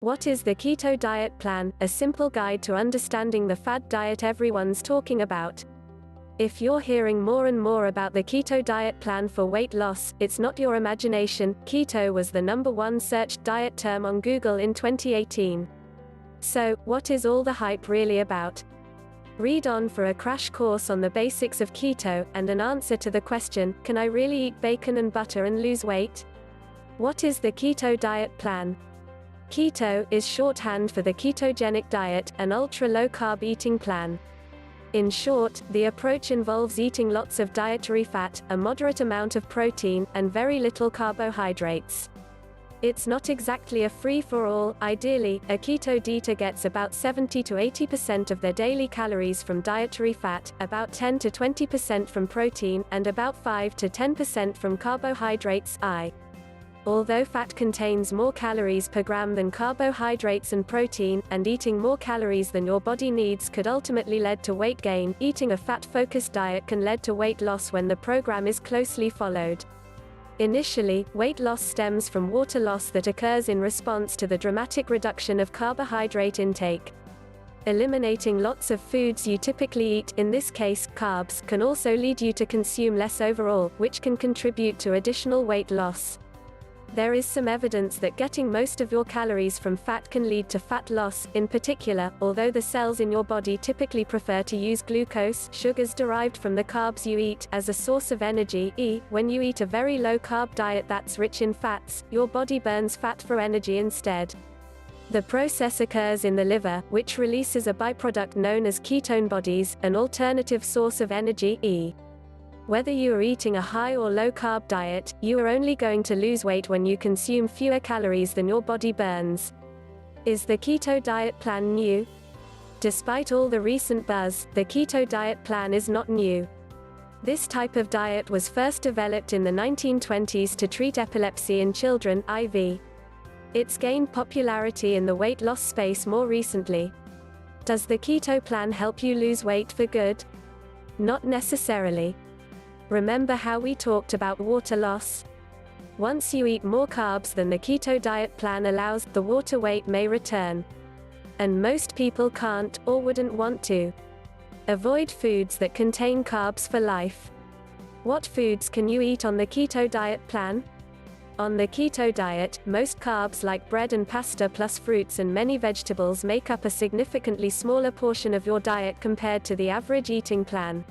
What is the keto diet plan? A simple guide to understanding the fad diet everyone's talking about. If you're hearing more and more about the keto diet plan for weight loss, it's not your imagination. Keto was the #1 searched diet term on Google in 2018. So, what is all the hype really about? Read on for a crash course on the basics of keto, and an answer to the question, can I really eat bacon and butter and lose weight? What is the keto diet plan? Keto is shorthand for the ketogenic diet, an ultra-low-carb eating plan. In short, the approach involves eating lots of dietary fat, a moderate amount of protein, and very little carbohydrates. It's not exactly a free-for-all. Ideally, a keto eater gets about 70 to 80% of their daily calories from dietary fat, about 10 to 20% from protein, and about 5 to 10% from carbohydrates. Although fat contains more calories per gram than carbohydrates and protein, and eating more calories than your body needs could ultimately lead to weight gain, eating a fat-focused diet can lead to weight loss when the program is closely followed. Initially, weight loss stems from water loss that occurs in response to the dramatic reduction of carbohydrate intake. Eliminating lots of foods you typically eat, in this case, carbs, can also lead you to consume less overall, which can contribute to additional weight loss. There is some evidence that getting most of your calories from fat can lead to fat loss. In particular, although the cells in your body typically prefer to use glucose, sugars derived from the carbs you eat, as a source of energy, when you eat a very low-carb diet that's rich in fats, your body burns fat for energy instead. The process occurs in the liver, which releases a byproduct known as ketone bodies, an alternative source of energy. Whether you are eating a high or low-carb diet, you are only going to lose weight when you consume fewer calories than your body burns. Is the keto diet plan new? Despite all the recent buzz, the keto diet plan is not new. This type of diet was first developed in the 1920s to treat epilepsy in children, IV. It's gained popularity in the weight loss space more recently. Does the keto plan help you lose weight for good? Not necessarily. Remember how we talked about water loss? Once you eat more carbs than the keto diet plan allows, the water weight may return. And most people can't, or wouldn't want to. Avoid foods that contain carbs for life. What foods can you eat on the keto diet plan? On the keto diet, most carbs like bread and pasta plus fruits and many vegetables make up a significantly smaller portion of your diet compared to the average eating plan.